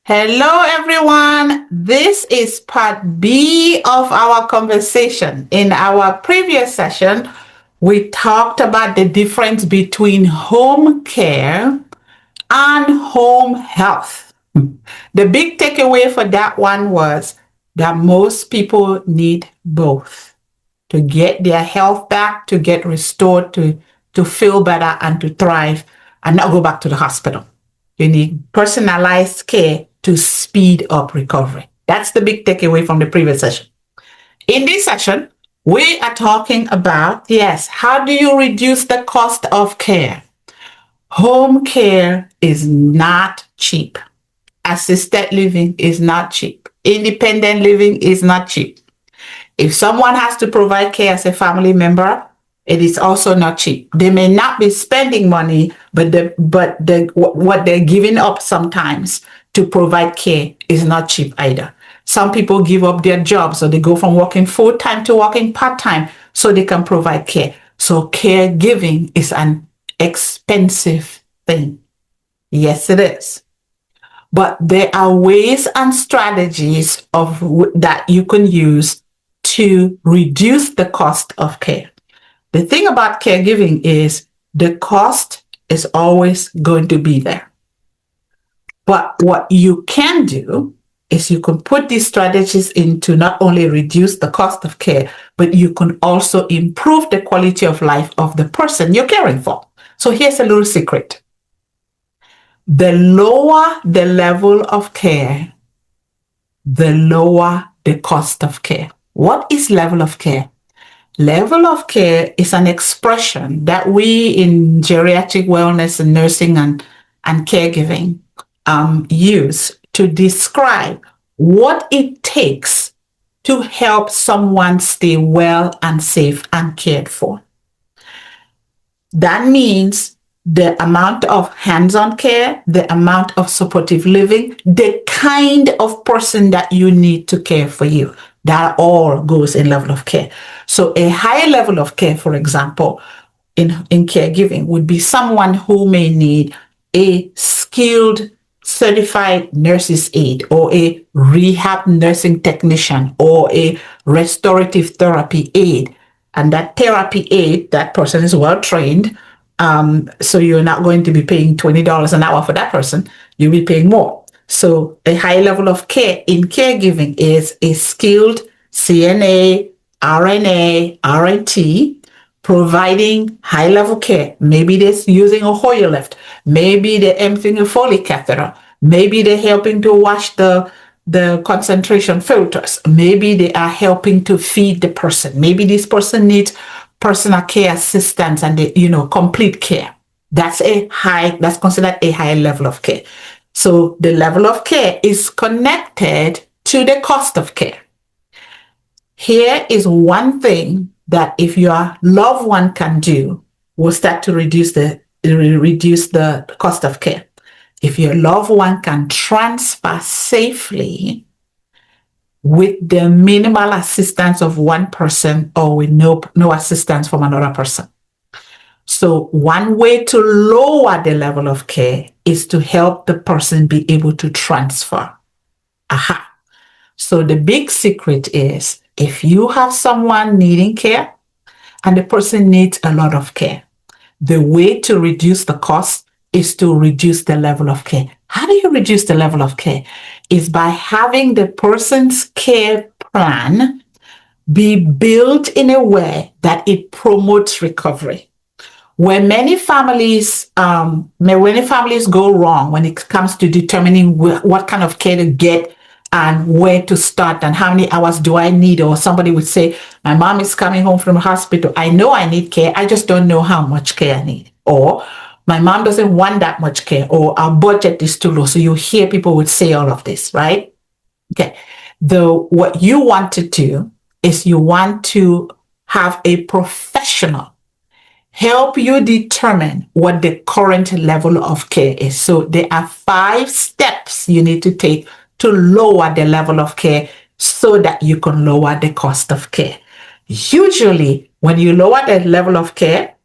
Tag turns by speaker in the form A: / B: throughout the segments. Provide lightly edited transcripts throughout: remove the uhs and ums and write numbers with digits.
A: Hello, everyone. This is part B of our conversation. In our previous session, we talked about the difference between home care and home health. The big takeaway for that one was that most people need both to get their health back, to get restored, to feel better and to thrive and not go back to the hospital. You need personalized care to speed up recovery. That's the big takeaway from the previous session. In this session, we are talking about, yes, how do you reduce the cost of care? Home care is not cheap. Assisted living is not cheap. Independent living is not cheap. If someone has to provide care as a family member, it is also not cheap. They may not be spending money, but what they're giving up sometimes to provide care is not cheap either. Some people give up their jobs, so they go from working full time to working part time so they can provide care. So caregiving is an expensive thing. Yes, it is. But there are ways and strategies that you can use to reduce the cost of care. The thing about caregiving is the cost is always going to be there. But what you can do is you can put these strategies in to not only reduce the cost of care, but you can also improve the quality of life of the person you're caring for. So here's a little secret. The lower the level of care, the lower the cost of care. What is level of care? Level of care is an expression that we in geriatric wellness and nursing and caregiving use to describe what it takes to help someone stay well and safe and cared for. That means the amount of hands-on care, the amount of supportive living, the kind of person that you need to care for you. That all goes in level of care. So a high level of care, for example, in caregiving would be someone who may need a skilled certified nurse's aide or a rehab nursing technician or a restorative therapy aide. And that therapy aide, that person is well trained. So you're not going to be paying $20 an hour for that person. You'll be paying more. So a high level of care in caregiving is a skilled CNA, RNA, RNT, providing high level care. Maybe they're using a Hoyer lift. Maybe they're emptying a Foley catheter. Maybe they're helping to wash the concentration filters. Maybe they are helping to feed the person. Maybe this person needs personal care assistance and complete care. That's considered a high level of care. So the level of care is connected to the cost of care. Here is one thing that if your loved one can do, will start to reduce the cost of care. If your loved one can transfer safely with the minimal assistance of one person or with no assistance from another person. So one way to lower the level of care is to help the person be able to transfer. Aha. So the big secret is if you have someone needing care and the person needs a lot of care, the way to reduce the cost is to reduce the level of care. How do you reduce the level of care? Is by having the person's care plan be built in a way that it promotes recovery. When many families go wrong when it comes to determining what kind of care to get and where to start and how many hours do I need, or somebody would say, my mom is coming home from the hospital. I know I need care. I just don't know how much care I need. Or my mom doesn't want that much care, or our budget is too low. So you hear people would say all of this, right? Okay. What you want to do is you want to have a professional help you determine what the current level of care is. So there are 5 steps you need to take to lower the level of care so that you can lower the cost of care. Usually, when you lower the level of care,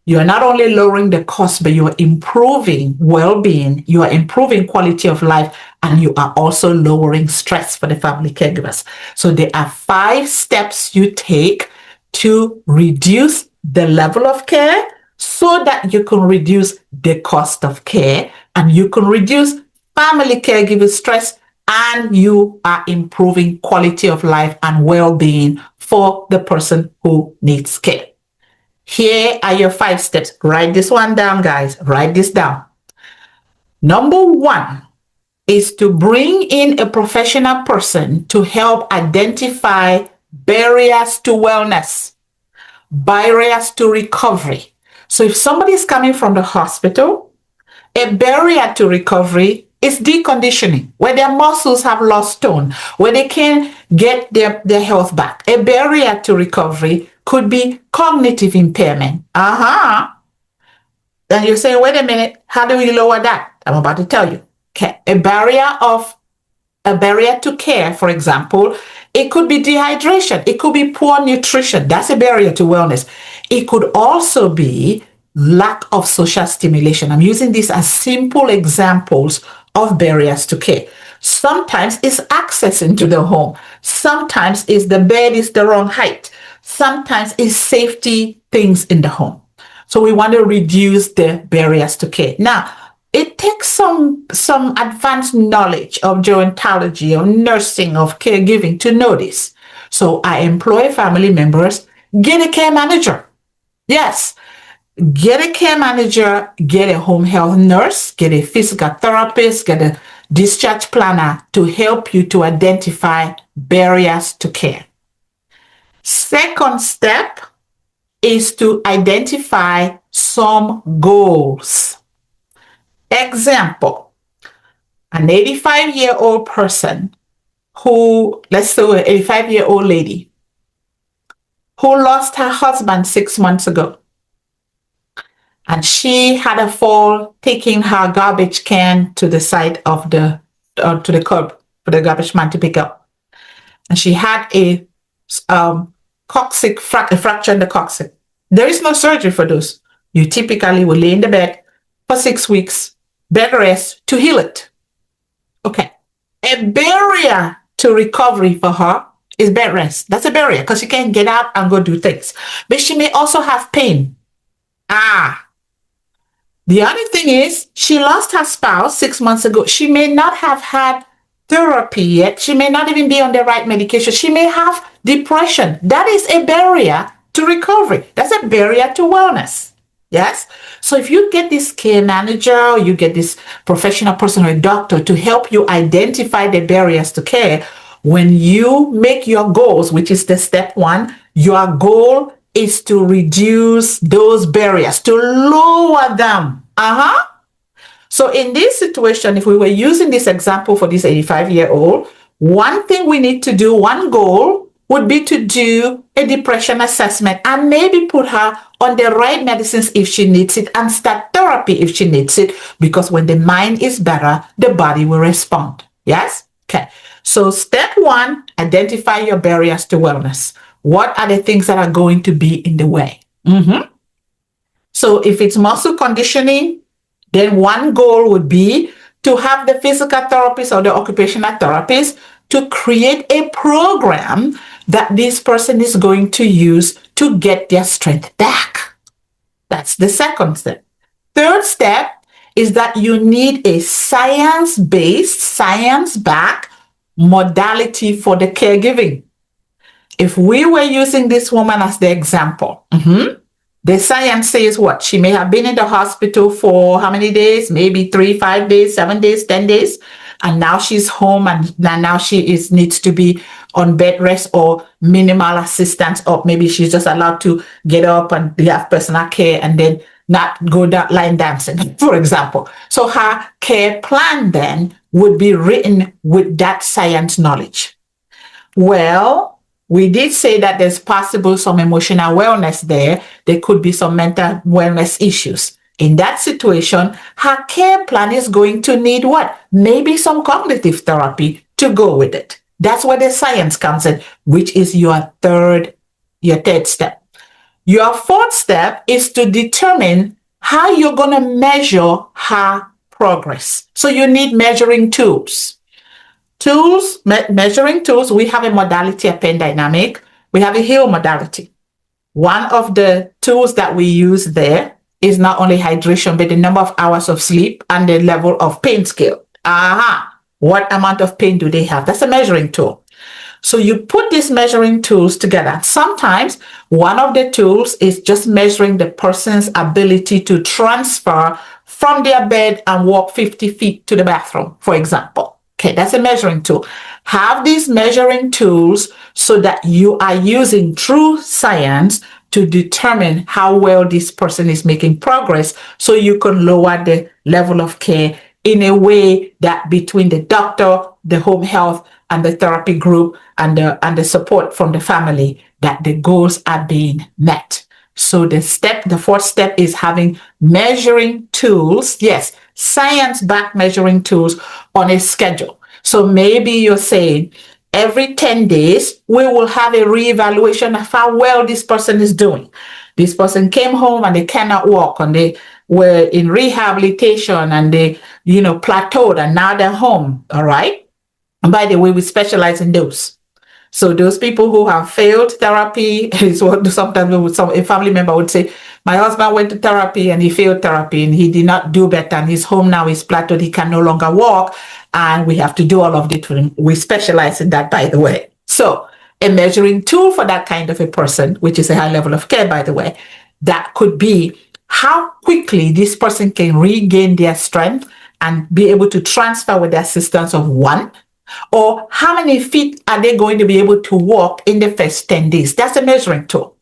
A: you're not only lowering the cost, but you're improving well-being, you are improving quality of life, and you are also lowering stress for the family caregivers. So there are 5 steps you take to reduce the level of care so that you can reduce the cost of care and you can reduce family caregiver stress, and you are improving quality of life and well-being for the person who needs care. Here are your 5 steps. Write this one down, guys. Write this down. Number 1 is to bring in a professional person to help identify barriers to wellness, barriers to recovery. So if somebody is coming from the hospital, a barrier to recovery is deconditioning, where their muscles have lost tone, where they can't get their health back. A barrier to recovery could be cognitive impairment. Then you say, wait a minute, how do we lower that? I'm about to tell you. Okay. A barrier to care, for example, it could be dehydration. It could be poor nutrition. That's a barrier to wellness. It could also be lack of social stimulation. I'm using these as simple examples of barriers to care. Sometimes it's access into the home. Sometimes it's the bed is the wrong height. Sometimes it's safety things in the home. So we want to reduce the barriers to care. Now, it takes some advanced knowledge of gerontology, of nursing, of caregiving to know this. So I employ family members, get a care manager. Yes, get a care manager, get a home health nurse, get a physical therapist, get a discharge planner to help you to identify barriers to care. Second step is to identify some goals. Example, an 85-year-old person who, let's say an 85-year-old lady who lost her husband 6 months ago. And she had a fall taking her garbage can to the side of to the curb for the garbage man to pick up. And she had a coccyx, a fracture in the coccyx. There is no surgery for those. You typically will lay in the bed for 6 weeks, bed rest to heal it. Okay. A barrier to recovery for her is bed rest. That's a barrier because she can't get out and go do things. But she may also have pain. The other thing is she lost her spouse 6 months ago. She may not have had therapy yet. She may not even be on the right medication. She may have depression. That is a barrier to recovery. That's a barrier to wellness. Yes. So if you get this care manager, or you get this professional person or a doctor to help you identify the barriers to care, when you make your goals, which is the step 1, your goal is to reduce those barriers, to lower them. So in this situation, if we were using this example for this 85-year-old, one thing we need to do, one goal would be to do a depression assessment and maybe put her on the right medicines if she needs it and start therapy if she needs it, because when the mind is better, the body will respond. Yes? Okay. So step 1, identify your barriers to wellness. What are the things that are going to be in the way? So if it's muscle conditioning, then one goal would be to have the physical therapist or the occupational therapist to create a program that this person is going to use to get their strength back. That's the second step. Third step is that you need a science-based, science-backed modality for the caregiving. If we were using this woman as the example, the science says what? She may have been in the hospital for how many days? Maybe 3, 5 days, 7 days, 10 days. And now she's home and now she needs to be on bed rest or minimal assistance, or maybe she's just allowed to get up and have personal care and then not go down line dancing, for example. So her care plan then would be written with that science knowledge. Well, we did say that there's possible some emotional wellness there. There could be some mental wellness issues. In that situation, her care plan is going to need what? Maybe some cognitive therapy to go with it. That's where the science comes in, which is your third step. Your fourth step is to determine how you're going to measure her progress. So you need measuring tools. Measuring tools, we have a modality at Penn Dynamic. We have a Hill modality. One of the tools that we use there is not only hydration, but the number of hours of sleep and the level of pain scale. What amount of pain do they have? That's a measuring tool. So you put these measuring tools together. Sometimes one of the tools is just measuring the person's ability to transfer from their bed and walk 50 feet to the bathroom, for example. Okay, that's a measuring tool. Have these measuring tools so that you are using true science to determine how well this person is making progress, so you can lower the level of care in a way that between the doctor, the home health, and the therapy group and the support from the family, that the goals are being met. So the fourth step is having measuring tools. Yes, science-backed measuring tools on a schedule. So maybe you're saying every 10 days, we will have a reevaluation of how well this person is doing. This person came home and they cannot walk, and they were in rehabilitation and they, plateaued, and now they're home. All right. And by the way, we specialize in those. So those people who have failed therapy is what sometimes a family member would say, my husband went to therapy and he failed therapy and he did not do better, and he's home now, he's plateaued, he can no longer walk, and we have to do all of it for him. We specialize in that, by the way. So a measuring tool for that kind of a person, which is a high level of care, by the way, that could be how quickly this person can regain their strength and be able to transfer with the assistance of one, or how many feet are they going to be able to walk in the first 10 days. That's a measuring tool.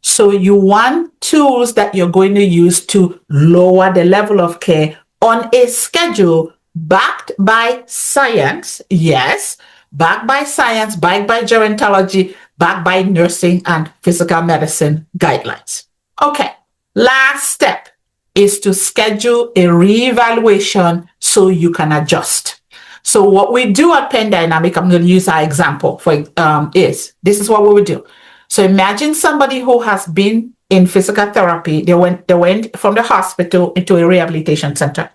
A: So you want tools that you're going to use to lower the level of care on a schedule backed by science. Yes, backed by science, backed by gerontology, backed by nursing and physical medicine guidelines. Okay, last step is to schedule a reevaluation so you can adjust. So what we do at Penn Dynamic, I'm going to use our example this is what we would do. So imagine somebody who has been in physical therapy. They went from the hospital into a rehabilitation center,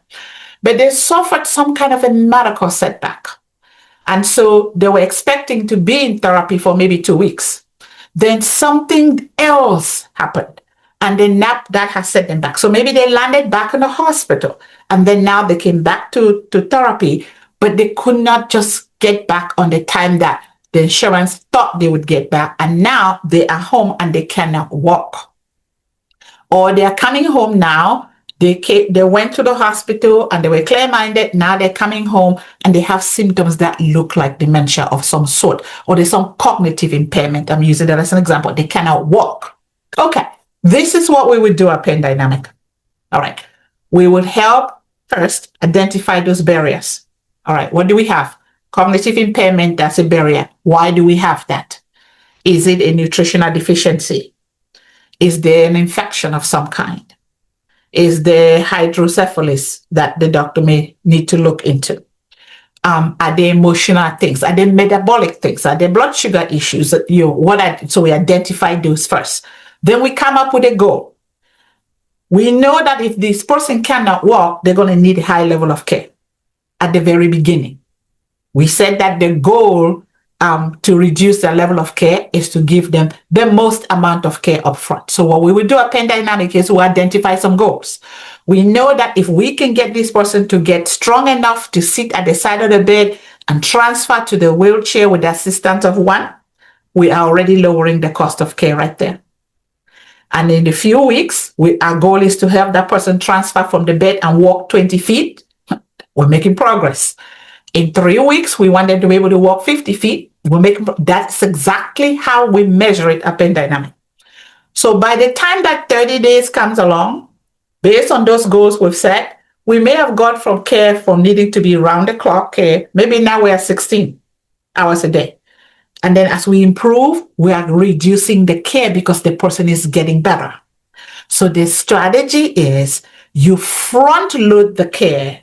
A: but they suffered some kind of a medical setback. And so they were expecting to be in therapy for maybe 2 weeks. Then something else happened, and then that has set them back. So maybe they landed back in the hospital, and then now they came back to therapy, but they could not just get back on the time that the insurance thought they would get back. And now they are home and they cannot walk. Or they are coming home now. They went to the hospital and they were clear-minded. Now they're coming home and they have symptoms that look like dementia of some sort, or there's some cognitive impairment. I'm using that as an example. They cannot walk. Okay, this is what we would do at Penn Dynamic. All right, we would help first identify those barriers. All right, what do we have? Cognitive impairment, that's a barrier. Why do we have that? Is it a nutritional deficiency? Is there an infection of some kind? Is there hydrocephalus that the doctor may need to look into? Are there emotional things? Are there metabolic things? Are there blood sugar issues? So we identify those first. Then we come up with a goal. We know that if this person cannot walk, they're going to need a high level of care at the very beginning. We said that the goal to reduce the level of care is to give them the most amount of care up front. So what we will do at Penn Dynamic is we identify some goals. We know that if we can get this person to get strong enough to sit at the side of the bed and transfer to the wheelchair with the assistance of one, we are already lowering the cost of care right there. And in a few weeks, our goal is to have that person transfer from the bed and walk 20 feet. We're making progress. In 3 weeks, we want them to be able to walk 50 feet. That's exactly how we measure it at Penn Dynamic. So by the time that 30 days comes along, based on those goals we've set, we may have gone from care from needing to be round the clock care. Maybe now we're at 16 hours a day. And then as we improve, we are reducing the care because the person is getting better. So the strategy is you front load the care.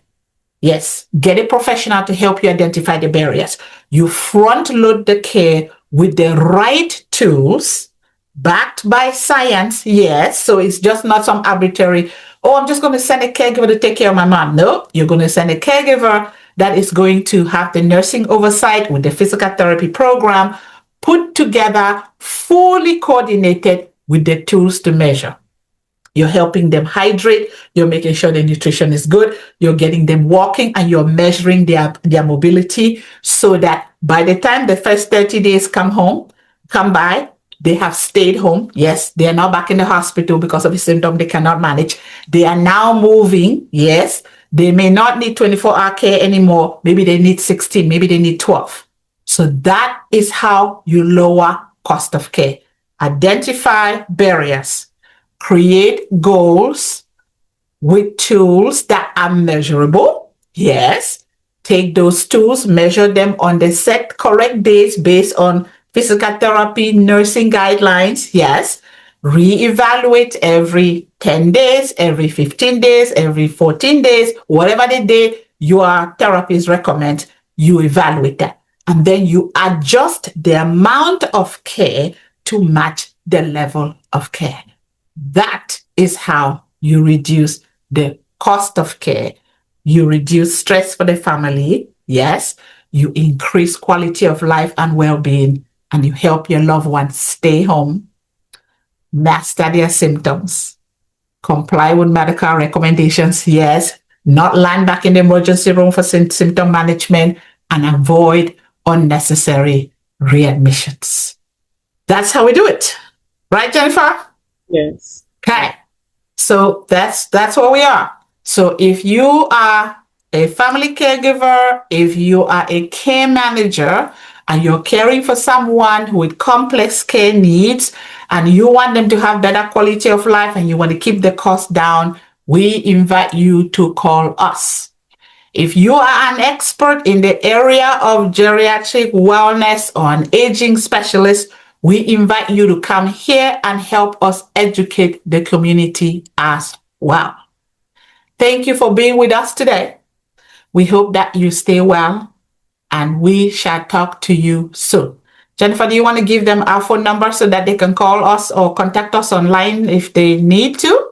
A: Yes, get a professional to help you identify the barriers. You front load the care with the right tools, backed by science. Yes, so it's just not some arbitrary, Oh, I'm just going to send a caregiver to take care of my mom. No, you're going to send a caregiver that is going to have the nursing oversight with the physical therapy program put together, fully coordinated with the tools to measure. You're helping them hydrate. You're making sure the nutrition is good. You're getting them walking and you're measuring their mobility so that by the time the first 30 days come by, they have stayed home. Yes, they are now back in the hospital because of a symptom they cannot manage. They are now moving. Yes, they may not need 24-hour care anymore. Maybe they need 16, maybe they need 12. So that is how you lower cost of care. Identify barriers, create goals with tools that are measurable. Yes. Take those tools, measure them on the set correct days based on physical therapy, nursing guidelines. Yes. Reevaluate every 10 days, every 15 days, every 14 days, whatever the day your therapist recommends, you evaluate that. And then you adjust the amount of care to match the level of care. That is how you reduce the cost of care. You reduce stress for the family. Yes. You increase quality of life and well-being, and you help your loved ones stay home, master their symptoms, comply with medical recommendations. Yes. Not land back in the emergency room for symptom management, and avoid unnecessary readmissions. That's how we do it. Right, Jennifer?
B: Yes.
A: Okay. So that's what we are. So if you are a family caregiver, if you are a care manager and you're caring for someone with complex care needs and you want them to have better quality of life and you want to keep the cost down, we invite you to call us. If you are an expert in the area of geriatric wellness or an aging specialist, we invite you to come here and help us educate the community as well. Thank you for being with us today. We hope that you stay well, and we shall talk to you soon. Jennifer, do you want to give them our phone number so that they can call us or contact us online if they need to?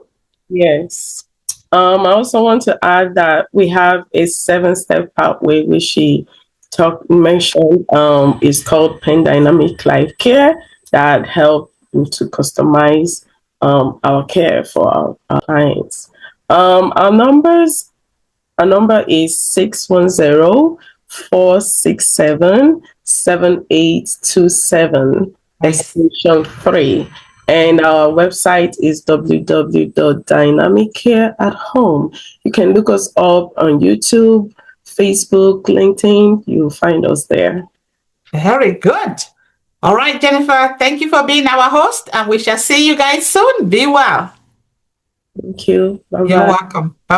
B: Yes. I also want to add that we have a 7-step pathway which she mentioned. It's called Pen Dynamic Life Care that help to customize our care for our clients. Our number is 610-467-7827, extension 3. And our website is www.dynamiccare@home. You can look us up on YouTube, Facebook, LinkedIn. You'll find us there.
A: Very good. All right, Jennifer, thank you for being our host, and we shall see you guys soon. Be well.
B: Thank you. Bye-bye.
A: You're welcome. Bye.